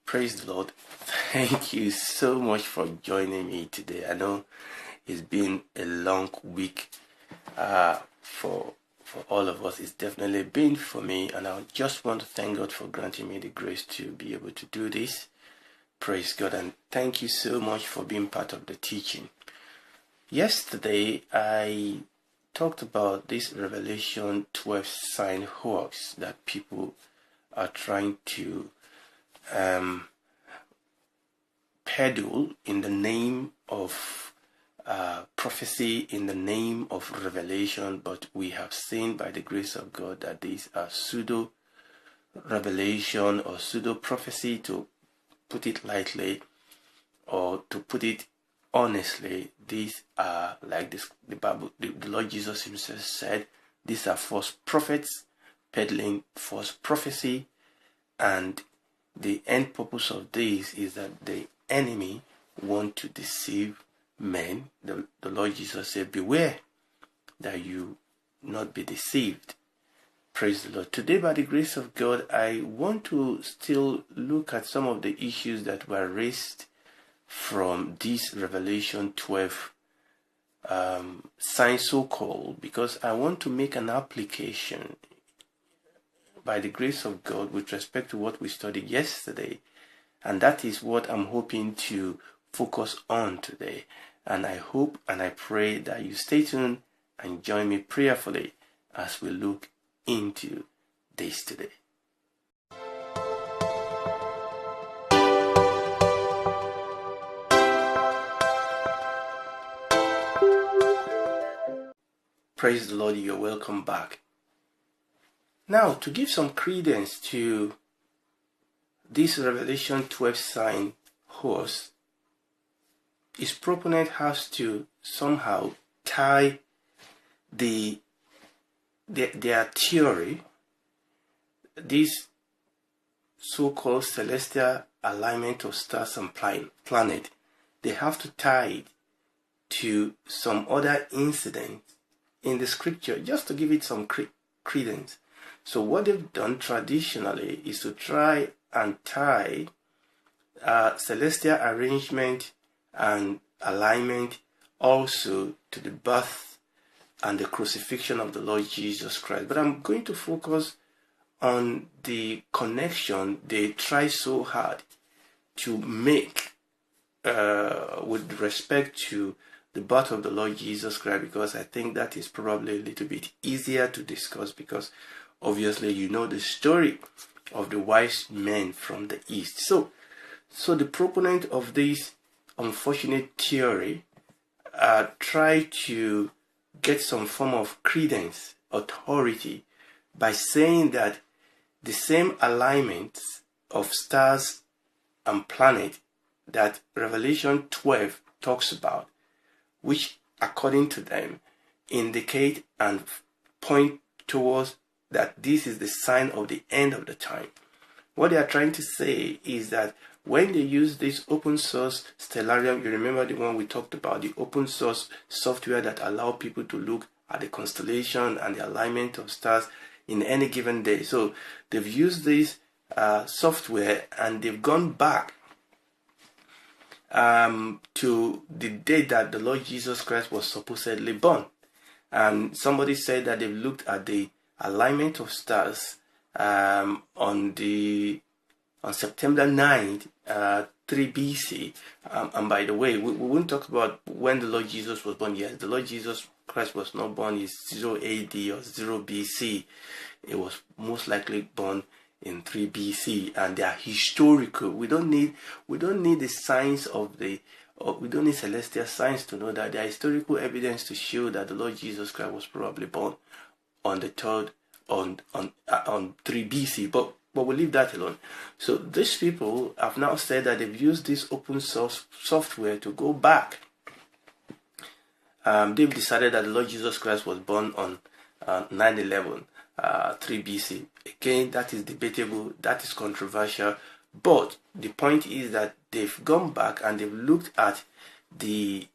Praise the Lord. Thank you so much for joining me today. I know it's been a long week for all of us. It's definitely been for me, and I just want to thank God for granting me the grace to be able to do this. Praise God, and thank you so much for being part of the teaching. Yesterday, I talked about this Revelation 12 sign hoax that people are trying to peddle in the name of prophecy, in the name of revelation, but we have seen by the grace of God that these are pseudo revelation or pseudo prophecy, to put it lightly, or to put it honestly. These are, like this, the Bible, the Lord Jesus himself said, these are false prophets peddling false prophecy, and the end purpose of this is that the enemy want to deceive men. The Lord Jesus said, beware that you not be deceived. Praise the Lord. Today, by the grace of God, I want to still look at some of the issues that were raised from this Revelation 12 sign, so-called, because I want to make an application by the grace of God with respect to what we studied yesterday, and that is what I'm hoping to focus on today. And I hope and I pray that you stay tuned and join me prayerfully as we look into this today. Praise the Lord, you're welcome back. Now, to give some credence to this Revelation 12 sign hoax, its proponent has to somehow tie their theory, this so-called celestial alignment of stars and planet, they have to tie it to some other incident in the scripture just to give it some credence. So what they've done traditionally is to try and tie celestial arrangement and alignment also to the birth and the crucifixion of the Lord Jesus Christ. But I'm going to focus on the connection they try so hard to make with respect to the birth of the Lord Jesus Christ, because I think that is probably a little bit easier to discuss, because obviously you know the story of the wise men from the east. So the proponent of this unfortunate theory try to get some form of credence, authority, by saying that the same alignment of stars and planet that Revelation 12 talks about, which according to them indicate and point towards that this is the sign of the end of the time. What they are trying to say is that when they use this open source Stellarium, you remember the one we talked about, the open source software that allow people to look at the constellation and the alignment of stars in any given day. So they've used this software, and they've gone back to the day that the Lord Jesus Christ was supposedly born. And somebody said that they've looked at the alignment of stars on September 9th, 3 BC. And by the way, we won't talk about when the Lord Jesus was born. Yes, the Lord Jesus Christ was not born in 0 AD or 0 BC. It was most likely born in 3 BC, and they are historical. We don't need the signs of we don't need celestial signs to know that. There are historical evidence to show that the Lord Jesus Christ was probably born on the 3rd on 3 BC, but we'll leave that alone. So these people have now said that they've used this open source software to go back. They've decided that the Lord Jesus Christ was born on 9/11, 3 BC. Again, that is debatable, that is controversial, but the point is that they've gone back and they've looked at the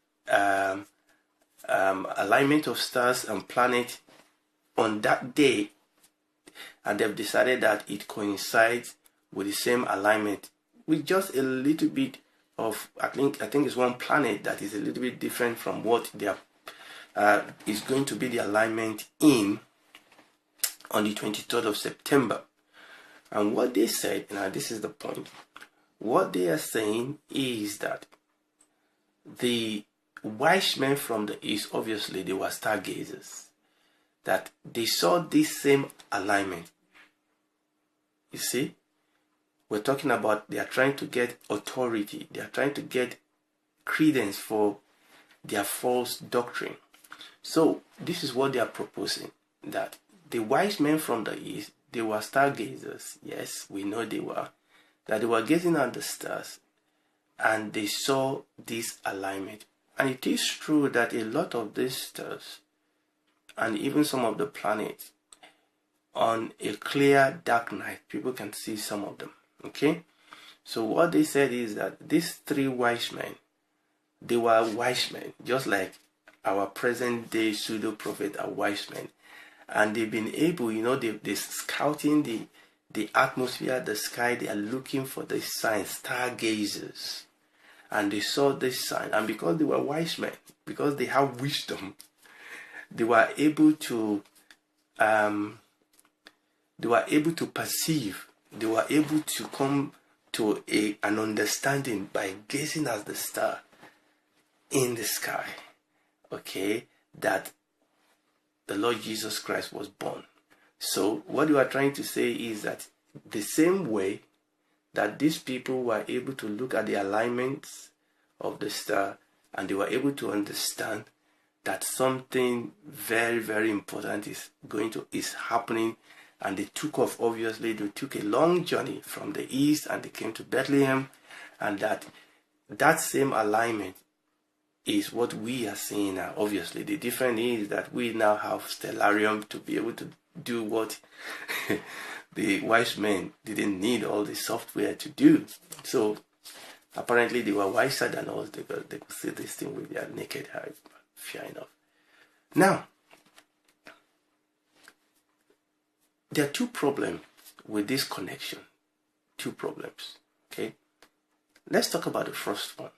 alignment of stars and planets on that day, and they've decided that it coincides with the same alignment with just a little bit of, I think it's one planet that is a little bit different from what they are, is going to be the alignment in on the 23rd of September. And what they said, now this is the point, what they are saying is that the wise men from the east, obviously they were stargazers, that they saw this same alignment. You see, we're talking about they are trying to get authority, they are trying to get credence for their false doctrine. So this is what they are proposing, that the wise men from the east, they were stargazers. Yes, we know they were. That they were gazing at the stars and they saw this alignment. And it is true that a lot of these stars and even some of the planets, on a clear dark night, people can see some of them. Okay? So what they said is that these three wise men, they were wise men, just like our present day pseudo prophet are wise men. And they've been able, they're scouting the atmosphere, the sky. They are looking for this sign, stargazers. And they saw this sign. And because they were wise men, because they have wisdom, they were able to perceive. They were able to come to an understanding by gazing at the star in the sky. Okay, that the Lord Jesus Christ was born. So what you are trying to say is that the same way that these people were able to look at the alignments of the star and they were able to understand that something very, very important is happening, and they took off. Obviously, they took a long journey from the east and they came to Bethlehem, and that same alignment is what we are seeing now. Obviously, the difference is that we now have stellarium to be able to do what the wise men didn't need all the software to do. So apparently they were wiser than us. They could see this thing with their naked eyes. Fair enough. Now, there are two problems with this connection. Two problems. Okay? Let's talk about the first one.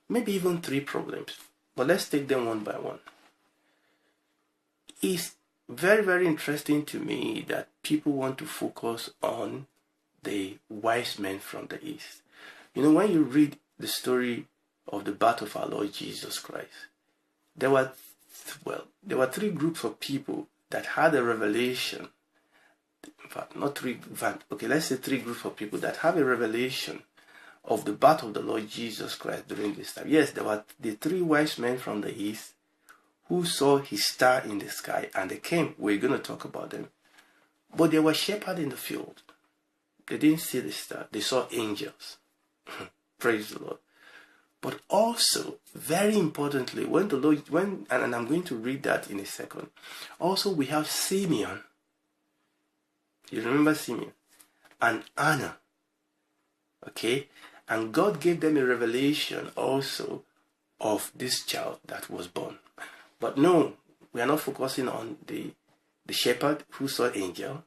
Maybe even three problems. But let's take them one by one. It's very, very interesting to me that people want to focus on the wise men from the east. When you read the story of the birth of our Lord Jesus Christ, there were three groups of people that had a revelation. In fact, let's say three groups of people that have a revelation of the birth of the Lord Jesus Christ during this time. Yes, there were the three wise men from the east who saw his star in the sky, and they came. We're going to talk about them. But there were shepherds in the field. They didn't see the star. They saw angels. Praise the Lord. But also, very importantly, and I'm going to read that in a second. Also, we have Simeon. You remember Simeon? And Anna. Okay? And God gave them a revelation also of this child that was born. But no, we are not focusing on the shepherd who saw angel.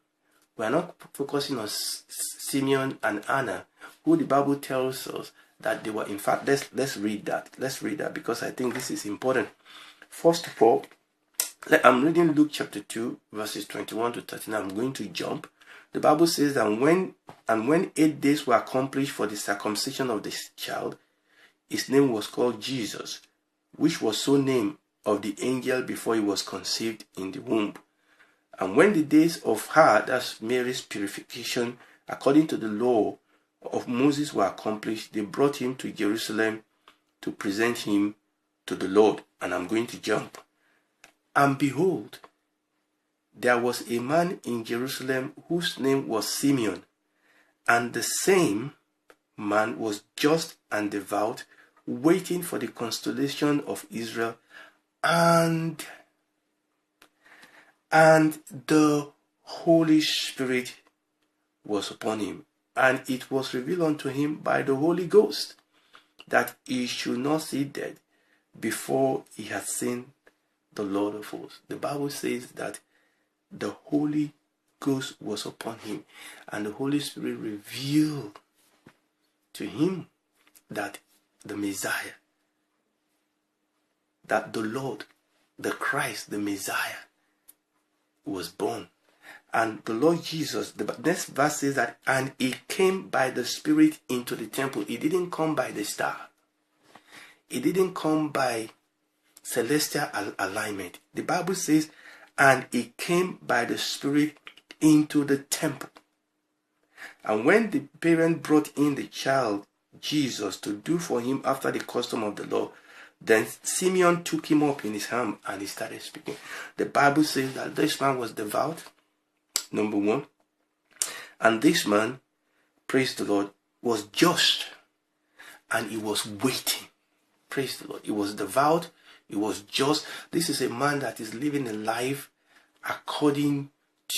We are not focusing on Simeon and Anna, who the Bible tells us that they were, in fact, let's read that. Let's read that because I think this is important. First of all, I'm reading Luke chapter 2, verses 21 to 39. I'm going to jump. The Bible says that when 8 days were accomplished for the circumcision of this child, his name was called Jesus, which was so named of the angel before he was conceived in the womb. And when the days of her, that's Mary's purification, according to the law of Moses were accomplished, they brought him to Jerusalem to present him to the Lord. And I'm going to jump. And behold, there was a man in Jerusalem whose name was Simeon, and the same man was just and devout, waiting for the consolation of Israel, and the Holy Spirit was upon him, and it was revealed unto him by the Holy Ghost that he should not see death before he had seen the Lord of hosts. The Bible says that the Holy Ghost was upon him, and the Holy Spirit revealed to him that the Messiah, that the Lord, the Christ, the Messiah, was born. And the Lord Jesus, the next verse says that, and he came by the Spirit into the temple. He didn't come by the star. He didn't come by celestial alignment. The Bible says, and he came by the Spirit into the temple. And when the parent brought in the child, Jesus, to do for him after the custom of the law, then Simeon took him up in his hand and he started speaking. The Bible says that this man was devout, number one. And this man, praise the Lord, was just. And he was waiting. Praise the Lord. He was devout. He was just. This is a man that is living a life according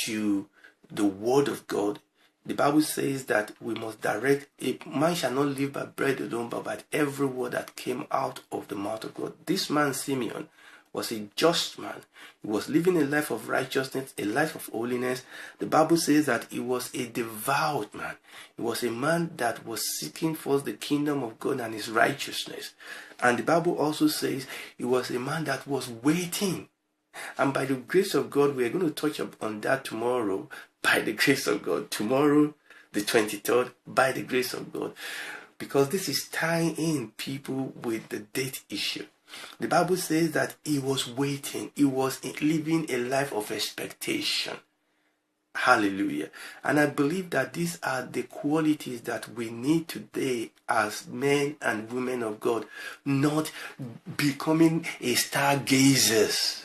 to the word of God. The Bible says that we must direct, a man shall not live by bread alone, but by every word that came out of the mouth of God. This man, Simeon, was a just man. He was living a life of righteousness, a life of holiness. The Bible says that he was a devout man. He was a man that was seeking first the kingdom of God and his righteousness. And the Bible also says he was a man that was waiting. And by the grace of God, we are going to touch on that tomorrow. By the grace of God. Tomorrow, the 23rd, by the grace of God. Because this is tying in people with the date issue. The Bible says that he was waiting. He was living a life of expectation. Hallelujah. And I believe that these are the qualities that we need today as men and women of God. Not becoming a stargazers.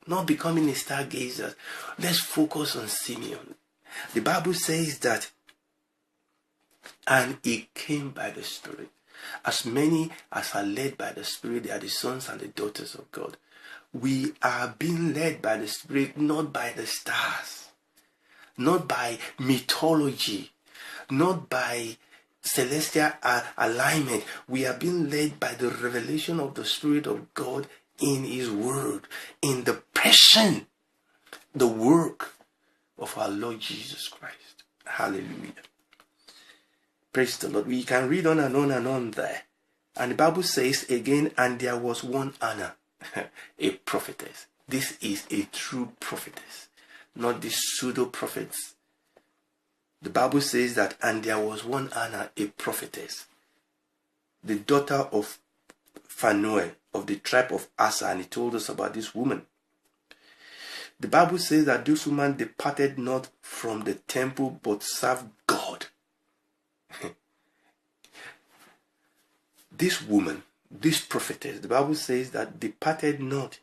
Not becoming a stargazer. Let's focus on Simeon. The Bible says that, and he came by the Spirit. As many as are led by the Spirit, they are the sons and the daughters of God. We are being led by the Spirit, not by the stars, not by mythology, not by celestial alignment. We are being led by the revelation of the Spirit of God in his word, in the person, the work of our Lord Jesus Christ. Hallelujah. Praise the Lord. We can read on and on and on there. And the Bible says again, and there was one Anna, a prophetess. This is a true prophetess, not the pseudo prophets. The Bible says that, and there was one Anna, a prophetess, the daughter of Phanuel, of the tribe of Aser, and he told us about this woman. The Bible says that this woman departed not from the temple, but served God. This woman, this prophetess, the Bible says that departed not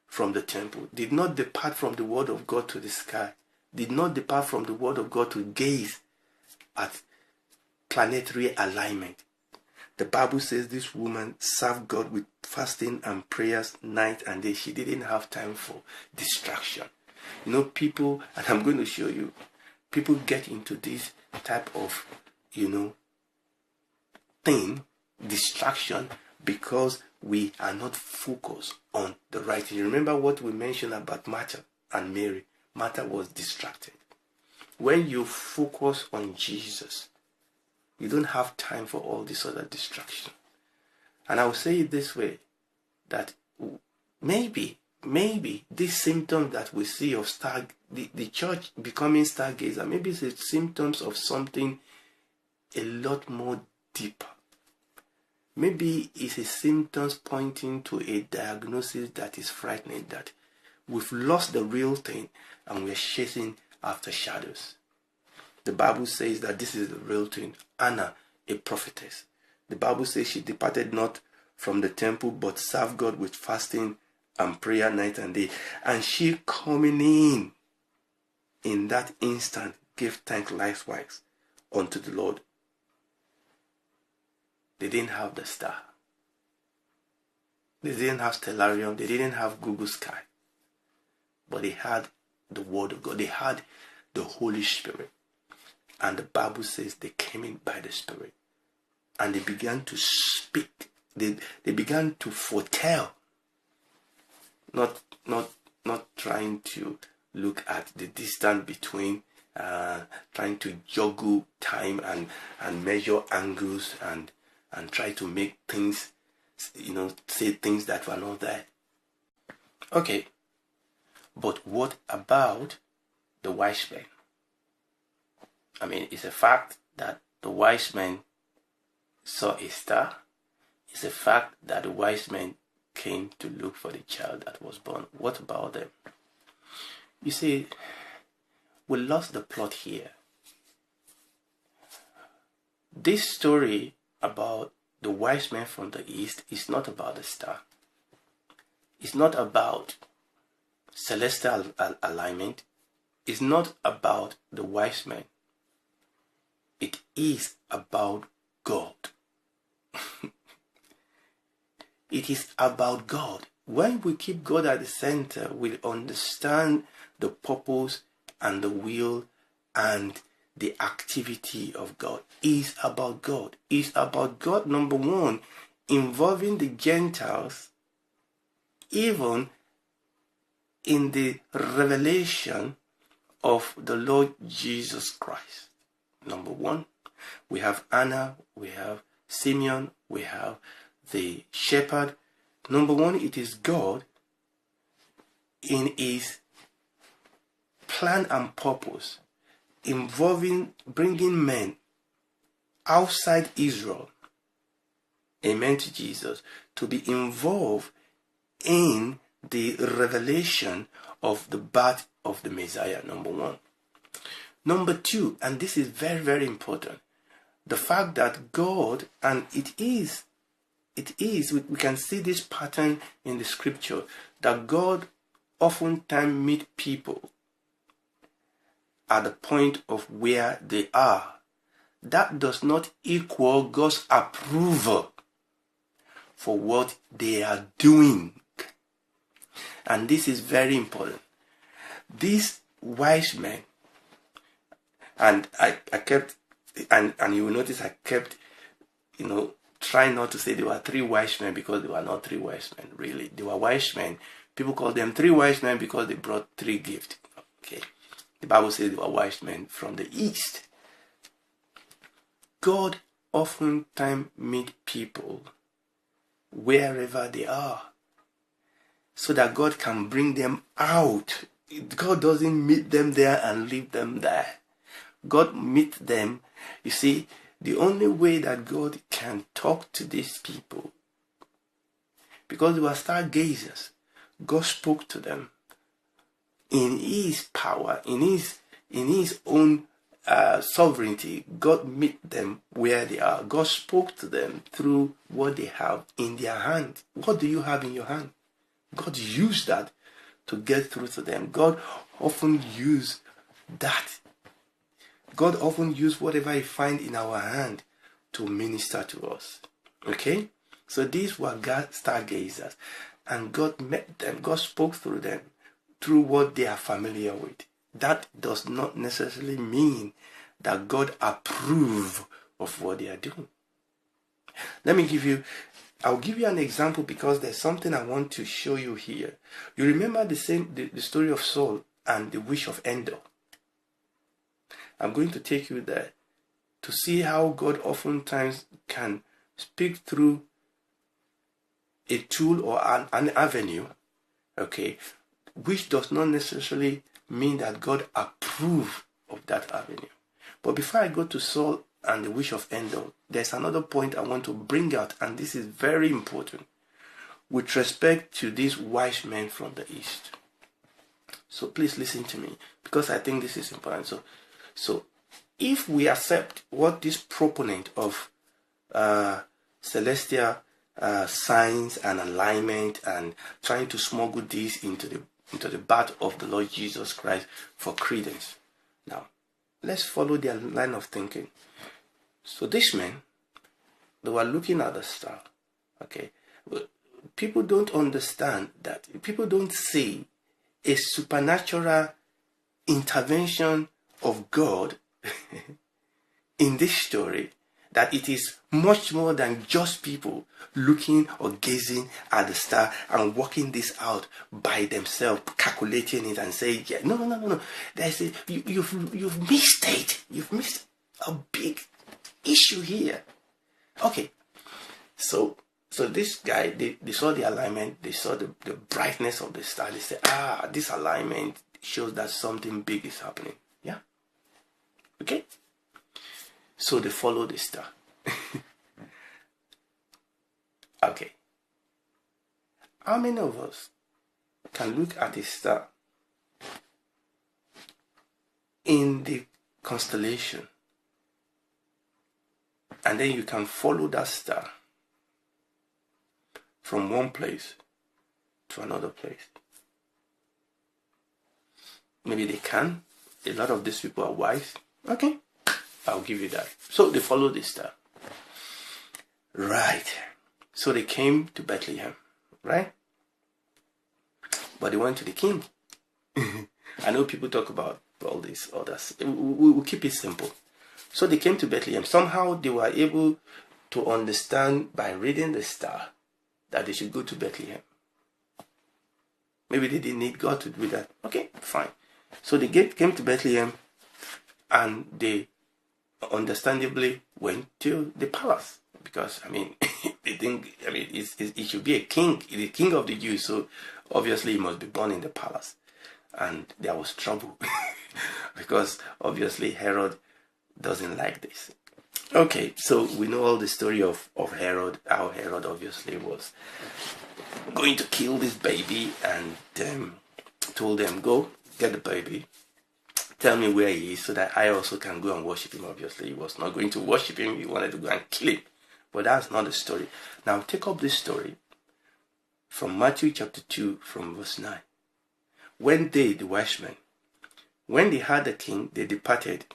from the temple, did not depart from the word of God to the sky, did not depart from the word of God to gaze at planetary alignment. The Bible says this woman served God with fasting and prayers night and day. She didn't have time for distraction. You know, people, and I'm going to show you, people get into this type of, thing, distraction, because we are not focused on the right thing. You remember what we mentioned about Martha and Mary? Martha was distracted. When you focus on Jesus, you don't have time for all this other distraction. And I will say it this way, that maybe these symptoms that we see of the church becoming stargazer, maybe it's symptoms of something a lot more deeper. Maybe it's a symptoms pointing to a diagnosis that is frightening, that we've lost the real thing and we're chasing after shadows. The Bible says that this is the real thing. Anna, a prophetess. The Bible says she departed not from the temple, but served God with fasting and prayer night and day. And she coming in that instant gave thanks likewise unto the Lord. They didn't have the star. They didn't have Stellarium. They didn't have Google Sky. But they had the Word of God. They had the Holy Spirit. And the Bible says they came in by the Spirit. And they began to speak. They began to foretell. Not trying to look at the distance between trying to juggle time and measure angles and try to make things, say things that were not there. Okay, but what about the wise men? I mean, it's a fact that the wise men saw a star. It's a fact that the wise men came to look for the child that was born. What about them? You see, we lost the plot here. This story about the wise men from the east is not about the star. It's not about celestial alignment. It's not about the wise men. It is about God. It is about God. When we keep God at the center, we understand the purpose and the will and the activity of God. It's about God. It's about God, number one, involving the Gentiles even in the revelation of the Lord Jesus Christ. Number one, we have Anna, we have Simeon, we have the shepherd. Number one, it is God in his plan and purpose involving bringing men outside Israel, amen to Jesus, to be involved in the revelation of the birth of the Messiah, number one. Number two, and this is very, very important, the fact that God, and it is, we can see this pattern in the scripture, that God oftentimes meets people at the point of where they are. That does not equal God's approval for what they are doing. And this is very important. These wise men, and I kept, and you will notice I kept, trying not to say there were three wise men, because there were not three wise men, really. They were wise men. People call them three wise men because they brought three gifts. Okay. The Bible says they were wise men from the east. God oftentimes meets people wherever they are, so that God can bring them out. God doesn't meet them there and leave them there. God meets them. You see, the only way that God can talk to these people, because they were stargazers, God spoke to them in his power, in his own sovereignty. God meet them where they are. God spoke to them through what they have in their hand. What do you have in your hand? God used that to get through to them. God often used that. God often used whatever he finds in our hand to minister to us. Okay? So these were God's stargazers. And God met them. God spoke through them, through what they are familiar with. That does not necessarily mean that God approves of what they are doing. I'll give you an example, because there's something I want to show you here. You remember the story of Saul and the witch of Endor. I'm going to take you there to see how God oftentimes can speak through a tool or an avenue, okay, which does not necessarily mean that God approves of that avenue. But before I go to Saul and the witch of Endor, there's another point I want to bring out, and this is very important with respect to these wise men from the east. So please listen to me, because I think this is important. So if we accept what this proponent of celestial signs and alignment and trying to smuggle this into the birth of the Lord Jesus Christ for credence, now let's follow their line of thinking. So these men, they were looking at the star. Okay, people don't understand that. People don't see a supernatural intervention of God in this story that it is much more than just people looking or gazing at the star and working this out by themselves, calculating it and saying, yeah, no. There's you've missed it. You've missed a big issue here. Okay, so this guy, they saw the alignment, they saw the brightness of the star. They said, this alignment shows that something big is happening. Yeah. Okay. So they follow the star. Okay. How many of us can look at a star in the constellation and then you can follow that star from one place to another place? Maybe they can. A lot of these people are wise. Okay, I'll give you that. So they follow the star. Right. So they came to Bethlehem, right? But they went to the king. I know people talk about all these others. We'll keep it simple. So they came to Bethlehem. Somehow they were able to understand by reading the star that they should go to Bethlehem. Maybe they didn't need God to do that. Okay, fine. So they came to Bethlehem and they understandably went to the palace. Because, they think, it should be a king, the king of the Jews, so obviously he must be born in the palace. And there was trouble, because obviously Herod doesn't like this. Okay, so we know all the story of Herod, how Herod obviously was going to kill this baby and told them, go, get the baby, tell me where he is so that I also can go and worship him. Obviously, he was not going to worship him, he wanted to go and kill him. But that's not the story. Now take up this story from Matthew chapter 2 from verse 9. When they, the wise men, when they heard the king, they departed.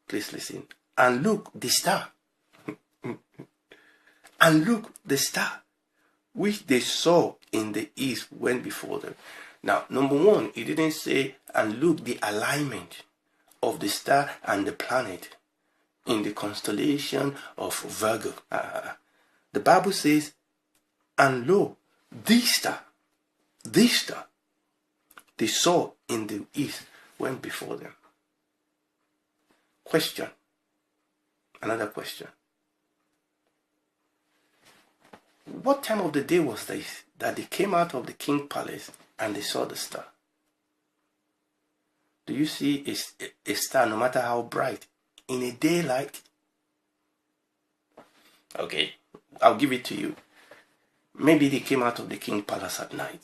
Please listen. And look, the star. And look, the star, which they saw in the east went before them. Now, number one, it didn't say, and look, the alignment of the star and the planet in the constellation of Virgo. The Bible says, and lo, this star, they saw in the east went before them. Question. Another question. What time of the day was this that they came out of the king's palace and they saw the star? Do you see a star, no matter how bright, in a daylight? Okay, I'll give it to you. Maybe they came out of the king's palace at night.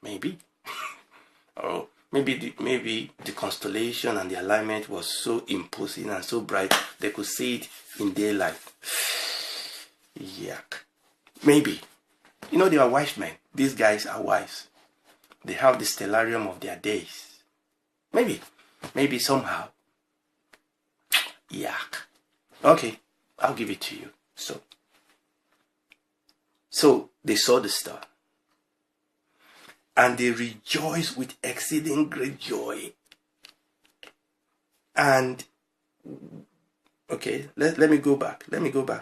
Maybe. Or maybe the constellation and the alignment was so imposing and so bright they could see it in daylight. Yuck. Maybe. They are wise men. These guys are wise. They have the stellarium of their days. Maybe somehow. Yuck. Okay, I'll give it to you. So they saw the star. And they rejoiced with exceeding great joy. And, okay, let me go back.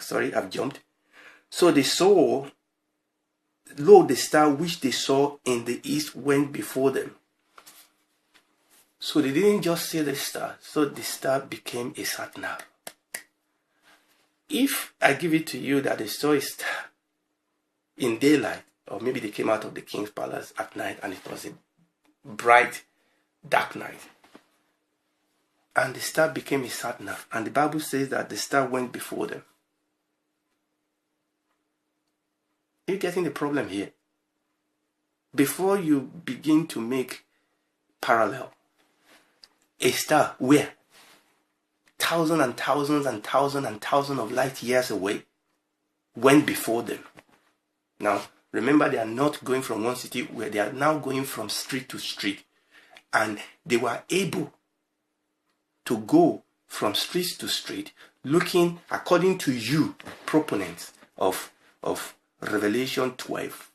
Sorry, I've jumped. So they saw, lo, the star which they saw in the east went before them. So they didn't just see the star. So the star became a sat-nav. If I give it to you that they saw a star in daylight, or maybe they came out of the king's palace at night and it was a bright, dark night, and the star became a sat-nav, and the Bible says that the star went before them. Are you getting the problem here? Before you begin to make parallel, a star where thousands and thousands and thousands and thousands of light years away went before them. Now, remember, they are not going from one city, where they are now going from street to street. And they were able to go from street to street, looking according to you, proponents of Revelation 12,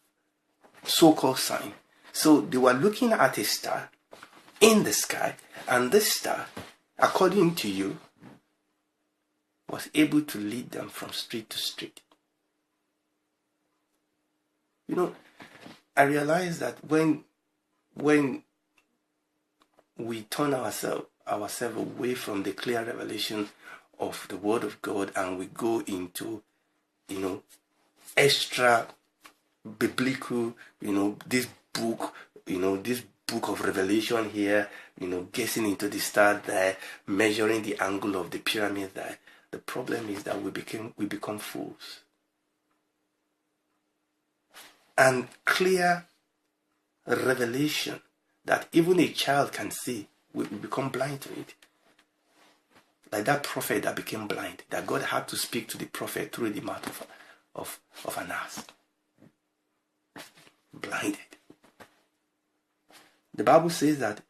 so-called sign. So they were looking at a star in the sky, and this star, according to you, was able to lead them from street to street. You know, I realized that when we turn ourselves away from the clear revelation of the Word of God and we go into, extra biblical, this book of Revelation here, guessing into the star there, measuring the angle of the pyramid there. The problem is that we become fools. And clear revelation that even a child can see, we become blind to it. Like that prophet that became blind, that God had to speak to the prophet through the mouth of an ass. Blinded. The Bible says that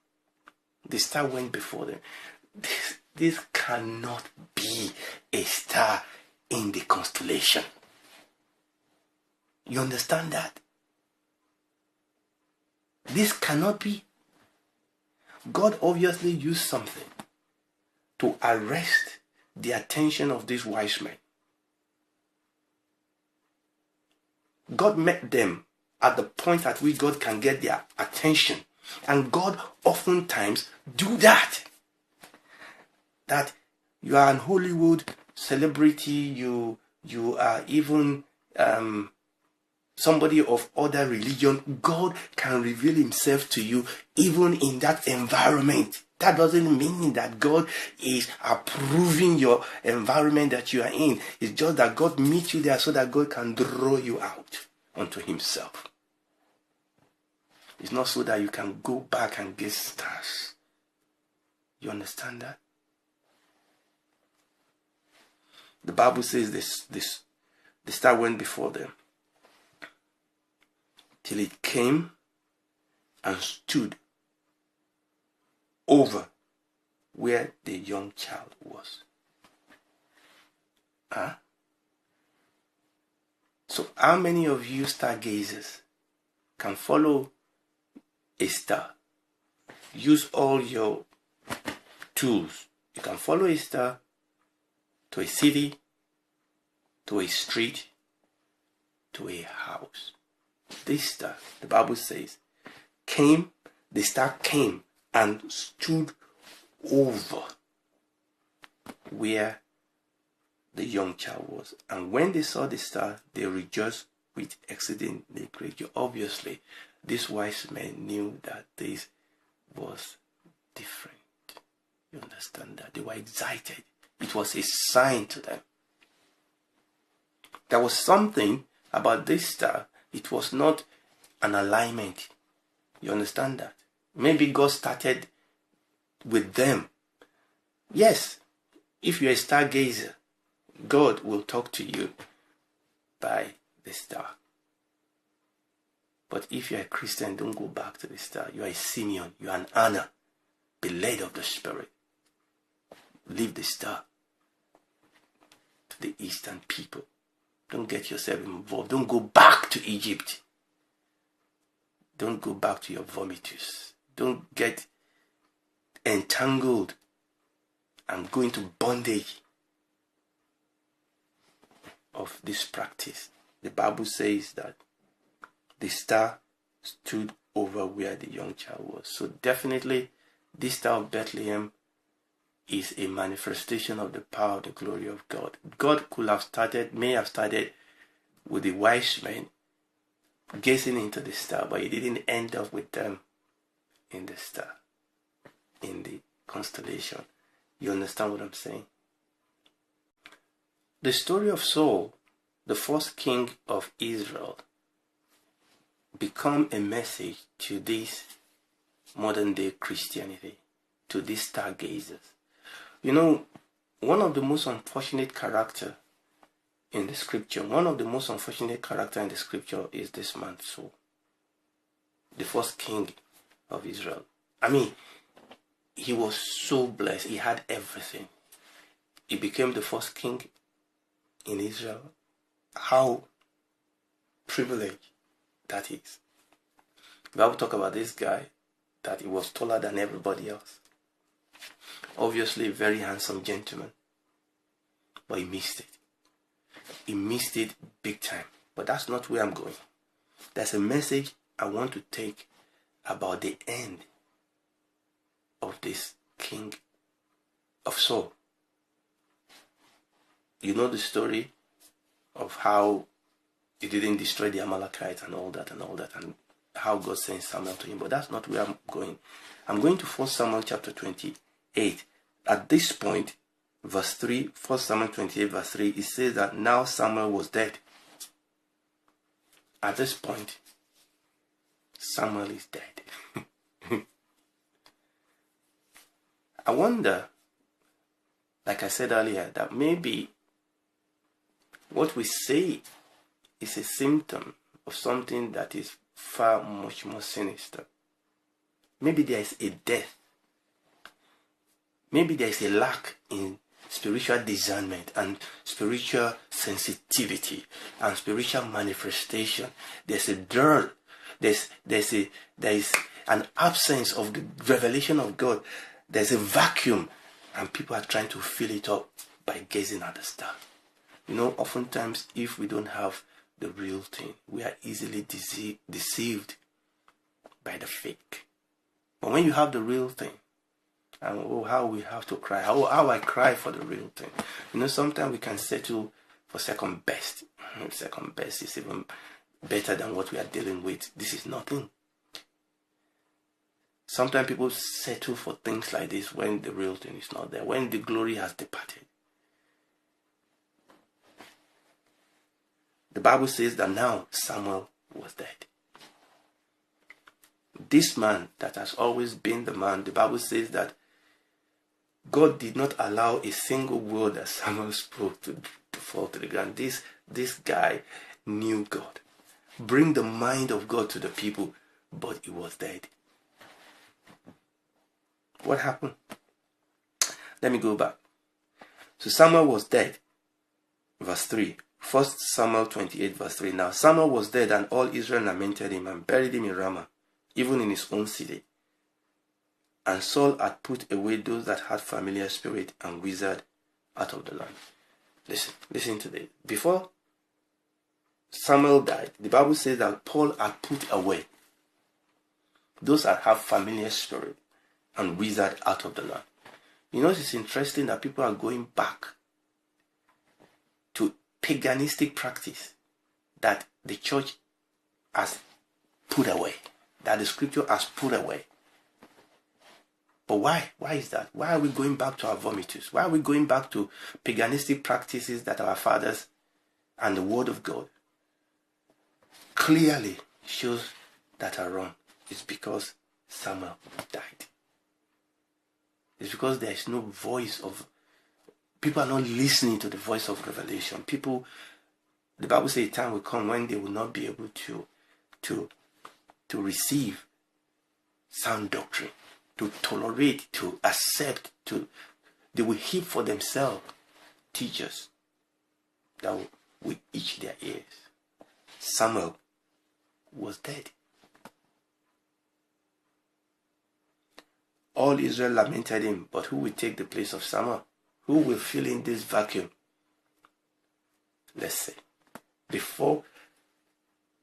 the star went before them. This cannot be a star in the constellation. You understand that? This cannot be. God obviously used something to arrest the attention of these wise men. God met them at the point at which God can get their attention. And God oftentimes do that. That you are an Hollywood celebrity, you are even somebody of other religion. God can reveal himself to you even in that environment. That doesn't mean that God is approving your environment that you are in. It's just that God meets you there so that God can draw you out unto himself. It's not so that you can go back and get stars. You understand that? The Bible says the star went before them till it came and stood over where the young child was. So how many of you stargazers can follow a star? Use all your tools. You can follow a star to a city, to a street, to a house. This star, the Bible says, the star came and stood over where the young child was. And when they saw the star, they rejoiced with exceedingly great joy. Obviously, these wise men knew that this was different. You understand that? They were excited. It was a sign to them. There was something about this star. It was not an alignment. You understand that? Maybe God started with them. Yes, if you're a stargazer, God will talk to you by the star. But if you're a Christian, don't go back to the star. You are a Simeon. You are an Anna. Be led of the Spirit. Leave the star to the Eastern people. Don't get yourself involved. Don't go back to Egypt. Don't go back to your vomitus. Don't get entangled and go into bondage of this practice. The Bible says that the star stood over where the young child was. So definitely, this Star of Bethlehem is a manifestation of the power of the glory of God. God may have started with the wise men gazing into the star, but he didn't end up with them in the star, in the constellation. You understand what I'm saying? The story of Saul, the first king of Israel, become a message to this modern day Christianity, to these stargazers. You know, one of the most unfortunate character in the scripture, is this man Saul, the first king of Israel. I mean, he was so blessed. He had everything. He became the first king in Israel. How privileged that is. The Bible talk about this guy, that he was taller than everybody else. Obviously, a very handsome gentleman. but he missed it. He missed it big time. But that's not where I'm going. There's a message I want to take about the end of this king of Saul. You know the story of how he didn't destroy the Amalekites and all that, and how God sent Samuel to him. But that's not where I'm going. I'm going to 1 Samuel chapter 28. At this point, verse 3, 1 Samuel 28 verse 3, it says that now Samuel was dead. At this point, Samuel is dead. I wonder, like I said earlier, that maybe what we say is a symptom of something that is far much more sinister. Maybe there is a death. Maybe there is a lack in spiritual discernment and spiritual sensitivity and spiritual manifestation. There's a dearth. There is an absence of the revelation of God. There's a vacuum, and people are trying to fill it up by gazing at the star. You know, oftentimes, if we don't have the real thing, we are easily deceived by the fake. But when you have the real thing, and how we have to cry, how I cry for the real thing. You know, sometimes we can settle for second best. Second best is even better than what we are dealing with. This is nothing. Sometimes people settle for things like this when the real thing is not there, when the glory has departed. The Bible says that now Samuel was dead. This man that has always been the man, the Bible says that God did not allow a single word that Samuel spoke to fall to the ground. This guy knew God. Bring the mind of God to the people, but he was dead. What happened? Let me go back. So Samuel was dead. Verse 3. 1 Samuel 28 verse 3. Now Samuel was dead, and all Israel lamented him and buried him in Ramah, even in his own city. And Saul had put away those that had familiar spirit and wizard out of the land. Listen to this. Before Samuel died, the Bible says that Paul had put away those that have familiar spirit and wizard out of the land. You know, it's interesting that people are going back to paganistic practice that the church has put away, that the scripture has put away. But why? Why is that? Why are we going back to our vomitus? Why are we going back to paganistic practices that our fathers and the word of God clearly shows that are wrong? It's because Samuel died. It's because there is no voice of, people are not listening to the voice of revelation. People, the Bible says a time will come when they will not be able to receive sound doctrine, to tolerate, to accept, they will heap for themselves teachers that will itch their ears. Samuel was dead. All Israel lamented him, but who will take the place of Samuel? Who will fill in this vacuum? Let's see. Before,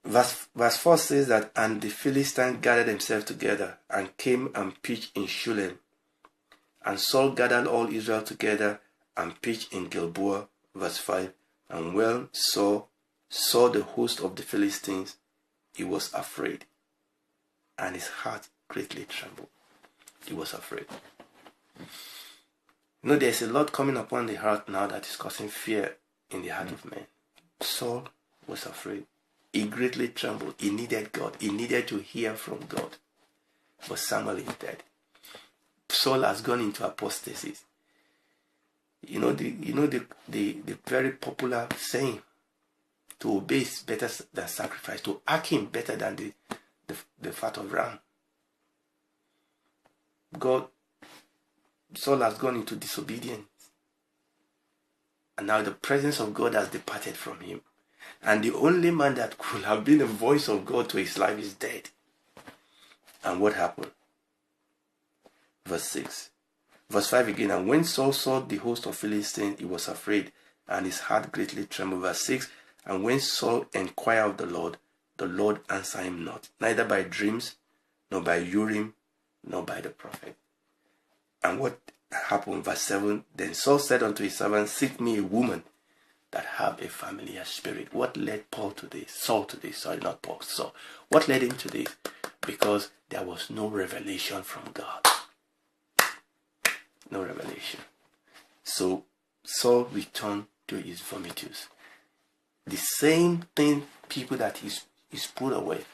verse 4 says that, and the Philistines gathered themselves together and came and pitched in Shunem. And Saul gathered all Israel together and pitched in Gilboa. Verse 5. And when Saul saw the host of the Philistines, he was afraid, and his heart greatly trembled. He was afraid. You know, there's a lot coming upon the heart now that is causing fear in the heart of men. Saul was afraid. He greatly trembled. He needed God. He needed to hear from God. But Samuel is dead. Saul has gone into apostasy. You know the very popular saying, to obey is better than sacrifice, to hearken better than the fat of ram. Saul has gone into disobedience. And now the presence of God has departed from him. And the only man that could have been the voice of God to his life is dead. And what happened? Verse 6. Verse 5 again. And when Saul saw the host of Philistines, he was afraid, and his heart greatly trembled. Verse 6, and when Saul inquired of the Lord answered him not, neither by dreams, nor by Urim, nor by the prophet. And what happened? Verse 7, then Saul said unto his servant, seek me a woman that have a familiar spirit. What led Paul to this? Saul to this. Sorry, not Paul. Saul. What led him to this? Because there was no revelation from God. No revelation. So Saul returned to his vomitus. The same thing people that he's put away.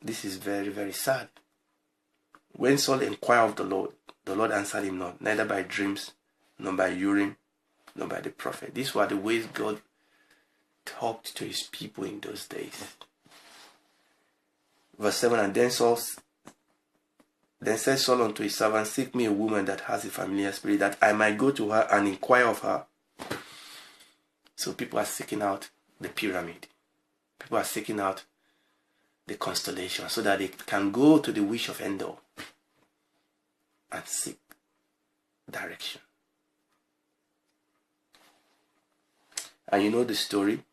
This is very, very sad. When Saul inquired of the Lord answered him not, neither by dreams, nor by Urim, nor by the prophet. These were the ways God talked to his people in those days. Verse 7, and then said Saul unto his servant, seek me a woman that has a familiar spirit, that I might go to her and inquire of her. So people are seeking out the pyramid. People are seeking out the constellation so that they can go to the wish of Endor and seek direction. And you know the story.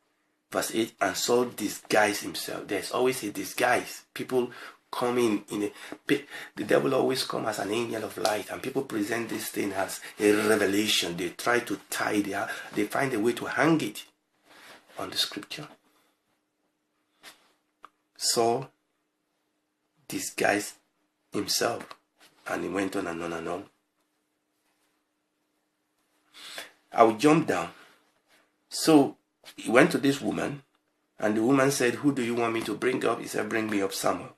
Verse 8, and Saul disguised himself. There's always a disguise. People come in the devil always comes as an angel of light, and people present this thing as a revelation. They try to tie they find a way to hang it on the scripture. Saul disguised himself, and he went on and on and on. I will jump down. So he went to this woman, and the woman said, who do you want me to bring up? He said, bring me up Samuel.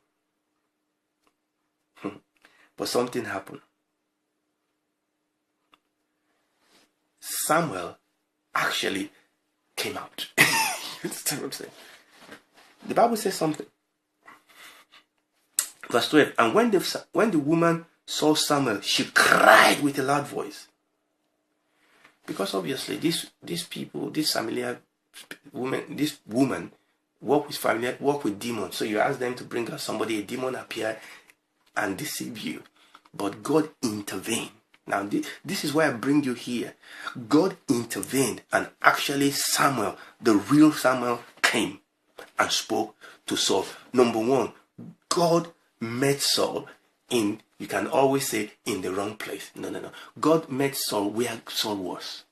But something happened. Samuel actually came out. You understand what I'm saying? The Bible says something. Verse 12, and when the woman saw Samuel, she cried with a loud voice. Because obviously these people, this woman work with demons. So you ask them to bring us somebody, a demon appear and deceive you. But God intervened. Now this is why I bring you here. God intervened, and actually Samuel, the real Samuel, came and spoke to Saul. Number one, God met Saul in, you can always say, in the wrong place. No. God met Saul where Saul was.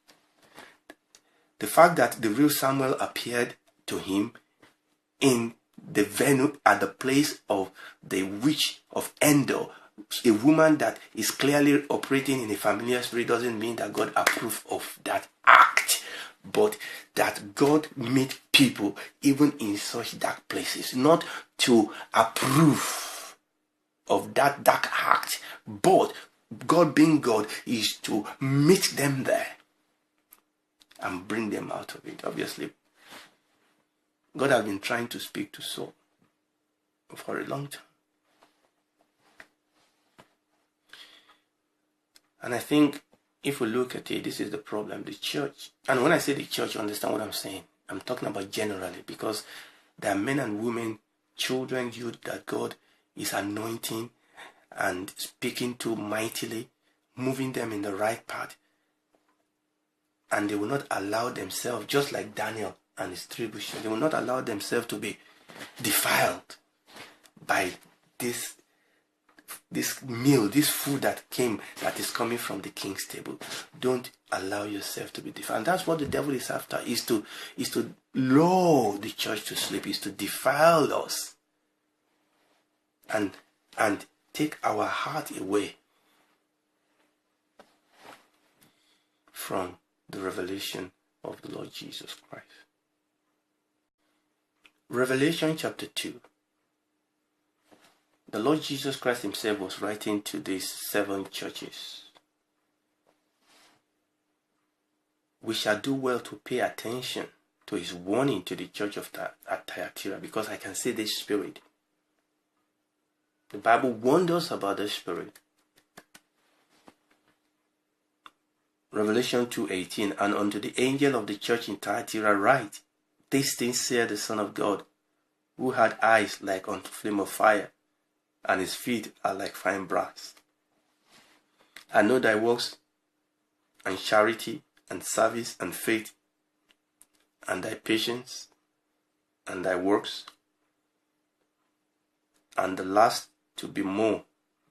The fact that the real Samuel appeared to him in the venue at the place of the witch of Endor, a woman that is clearly operating in a familiar spirit, doesn't mean that God approved of that act, but that God meet people even in such dark places, not to approve of that dark act, but God being God is to meet them there and bring them out of it. Obviously, God has been trying to speak to Saul for a long time. And I think if we look at it, this is the problem. The church, and when I say the church, you understand what I'm saying. I'm talking about generally, because there are men and women, children, youth that God is anointing and speaking to mightily, moving them in the right path. And they will not allow themselves, just like Daniel and his tribulation, they will not allow themselves to be defiled by this meal, this food that is coming from the king's table. Don't allow yourself to be defiled. And that's what the devil is after, is to lull the church to sleep, is to defile us and take our heart away from the revelation of the Lord Jesus Christ. Revelation chapter 2. The Lord Jesus Christ himself was writing to these 7 churches. We shall do well to pay attention to his warning to the church of Thyatira, because I can see this spirit. The Bible warned us about this spirit. Revelation 2:18, and unto the angel of the church in Thyatira write, these things saith the Son of God, who had eyes like unto flame of fire, and his feet are like fine brass. I know thy works, and charity and service and faith and thy patience and thy works, and the last to be more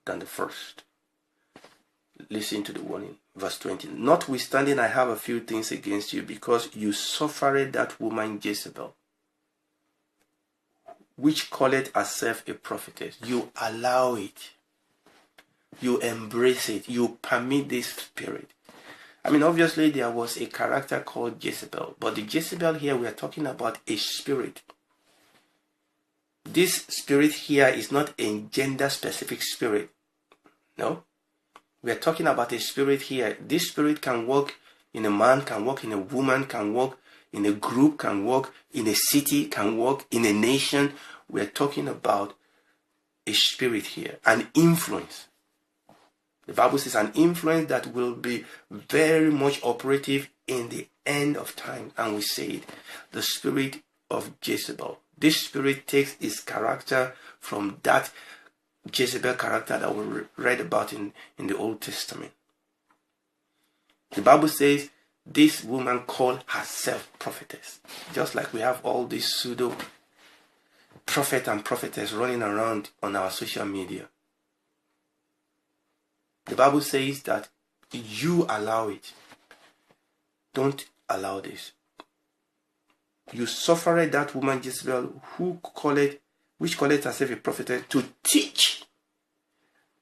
than the first. Listen to the warning. Verse 20. Notwithstanding, I have a few things against you, because you suffered that woman Jezebel, which calleth herself a prophetess. You allow it. You embrace it. You permit this spirit. I mean, obviously there was a character called Jezebel, but the Jezebel here, we are talking about a spirit. This spirit here is not a gender-specific spirit. No. We are talking about a spirit here. This spirit can work in a man, can work in a woman, can work in a group, can work in a city, can work in a nation. We are talking about a spirit here, an influence. The Bible says an influence that will be very much operative in the end of time. And we say it, the spirit of Jezebel. This spirit takes its character from that Jezebel character that we read about in the Old Testament. The Bible says this woman called herself prophetess. Just like we have all these pseudo prophet and prophetess running around on our social media. The Bible says that you allow it. Don't allow this. You suffered that woman Jezebel, which calleth herself a prophetess, to teach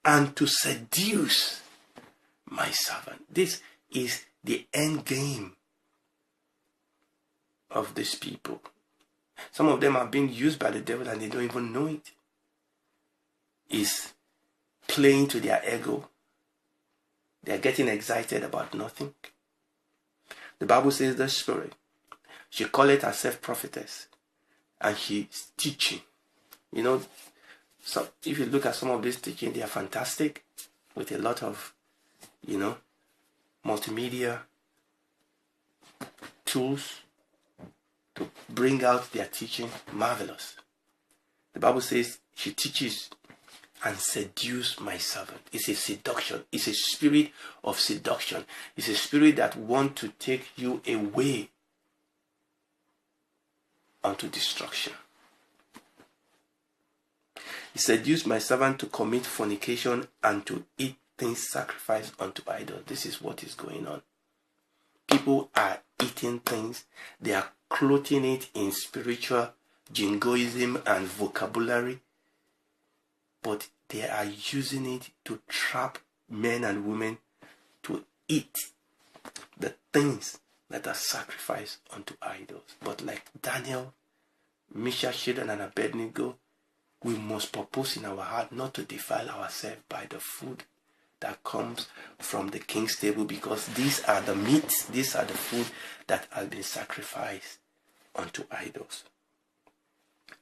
and to seduce my servant. This is the end game of these people. Some of them are being used by the devil and they don't even know it. It's playing to their ego. They are getting excited about nothing. The Bible says the spirit, she calleth herself prophetess, and she's teaching. You know, so if you look at some of these teaching, they are fantastic, with a lot of, multimedia tools to bring out their teaching. Marvelous. The Bible says she teaches and seduce my servant. It's a seduction. It's a spirit of seduction. It's a spirit that wants to take you away unto destruction. He seduced my servant to commit fornication and to eat things sacrificed unto idols. This is what is going on. People are eating things. They are clothing it in spiritual jingoism and vocabulary. But they are using it to trap men and women to eat the things that are sacrificed unto idols. But like Daniel, Meshach, Shadrach, and Abednego, we must purpose in our heart not to defile ourselves by the food that comes from the king's table, because these are the meats, these are the food that has been sacrificed unto idols.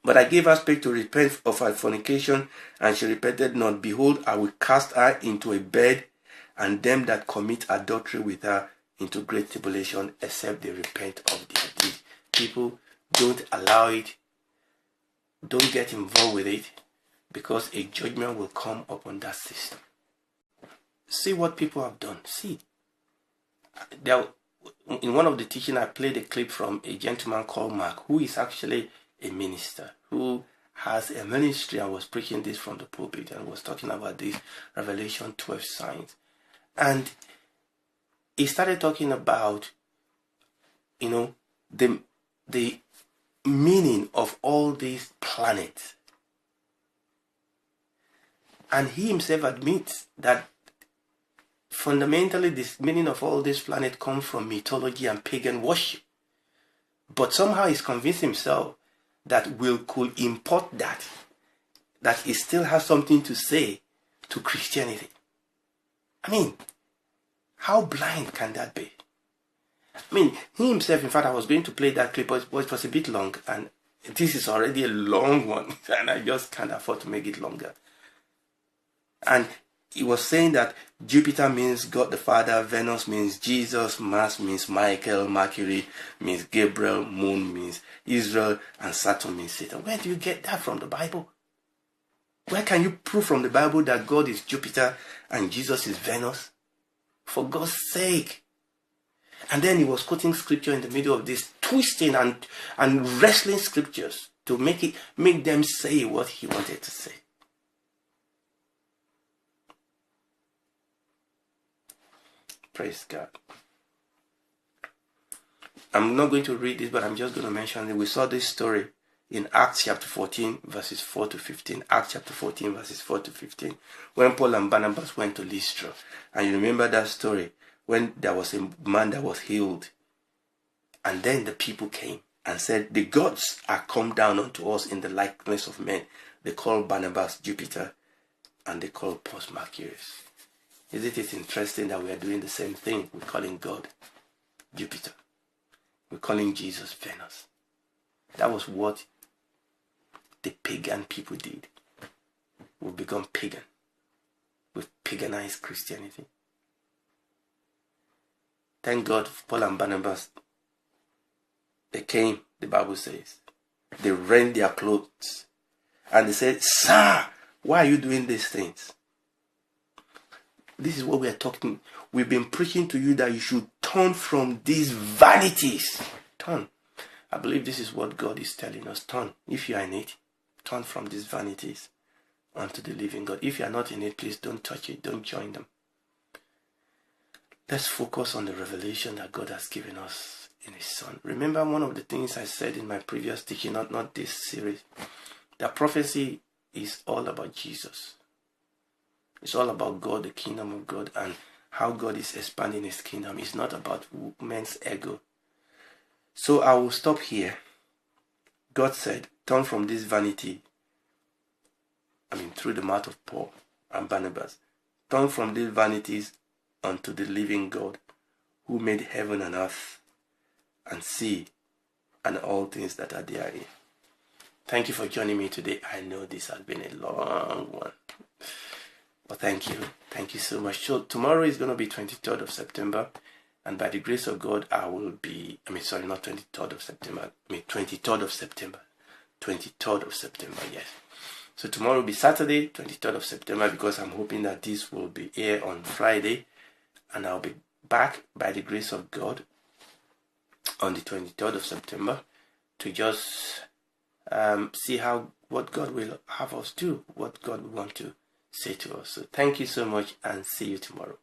But I gave her space to repent of her fornication, and she repented not. Behold, I will cast her into a bed, and them that commit adultery with her into great tribulation, except they repent of their deed. People, don't allow it. Don't get involved with it, because a judgment will come upon that system. See what people have done. See. In one of the teaching, I played a clip from a gentleman called Mark, who is actually a minister, who has a ministry and was preaching this from the pulpit and was talking about this Revelation 12 signs. And he started talking about, the meaning of all these planets. And he himself admits that fundamentally this meaning of all these planets comes from mythology and pagan worship. But somehow he's convinced himself that we could import that it still has something to say to Christianity. I mean, how blind can that be? I mean, he himself, in fact, I was going to play that clip, but it was a bit long, and this is already a long one, and I just can't afford to make it longer. And he was saying that Jupiter means God the Father, Venus means Jesus, Mars means Michael, Mercury means Gabriel, Moon means Israel, and Saturn means Satan. Where do you get that from the Bible? Where can you prove from the Bible that God is Jupiter and Jesus is Venus? For God's sake. And then he was quoting scripture in the middle of this, twisting and wrestling scriptures to make them say what he wanted to say. Praise God. I'm not going to read this, but I'm just going to mention that we saw this story in Acts chapter 14, verses 4 to 15. Acts chapter 14, verses 4 to 15. When Paul and Barnabas went to Lystra. And you remember that story when there was a man that was healed. And then the people came and said, the gods are come down unto us in the likeness of men. They called Barnabas Jupiter and they called Paul Mercurius. Isn't it interesting that we are doing the same thing? We're calling God Jupiter. We're calling Jesus Venus. That was what the pagan people did. We've become pagan. We've paganized Christianity. Thank God for Paul and Barnabas. They came, the Bible says. They rent their clothes. And they said, sir, why are you doing these things? This is what we are talking. We've been preaching to you that you should turn from these vanities. Turn. I believe this is what God is telling us. Turn. If you are in it, turn from these vanities unto the living God. If you are not in it, please don't touch it. Don't join them. Let's focus on the revelation that God has given us in His Son. Remember one of the things I said in my previous teaching, not this series, that prophecy is all about Jesus. It's all about God, the kingdom of God, and how God is expanding His kingdom. It's not about men's ego. So I will stop here. God said, turn from this vanity. Through the mouth of Paul and Barnabas. Turn from these vanities unto the living God, who made heaven and earth and sea and all things that are therein. Thank you for joining me today. I know this has been a long one. But thank you. Thank you so much. So tomorrow is going to be 23rd of September. And by the grace of God, I will be, not 23rd of September. 23rd of September. 23rd of September, yes. So tomorrow will be Saturday, 23rd of September, because I'm hoping that this will be aired on Friday. And I'll be back by the grace of God on the 23rd of September to just see what God will have us do, what God will want to say to us. So thank you so much and see you tomorrow.